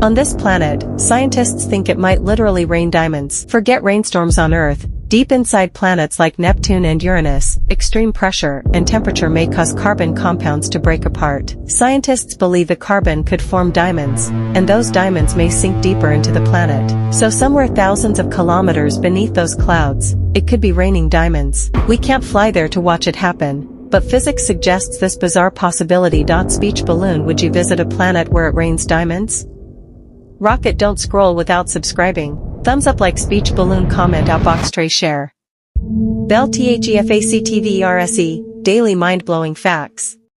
On this planet, scientists think it might literally rain diamonds. Forget rainstorms on Earth. Deep inside planets like Neptune and Uranus, extreme pressure and temperature may cause carbon compounds to break apart. Scientists believe the carbon could form diamonds, and those diamonds may sink deeper into the planet. So somewhere thousands of kilometers beneath those clouds, it could be raining diamonds. We can't fly there to watch it happen, but physics suggests this bizarre possibility. Speech balloon. Would you visit a planet where it rains diamonds? Rocket. Don't scroll without subscribing. Thumbs up, like, speech balloon, comment out box, tray, share. Bell THEFACTVERSE, daily mind-blowing facts.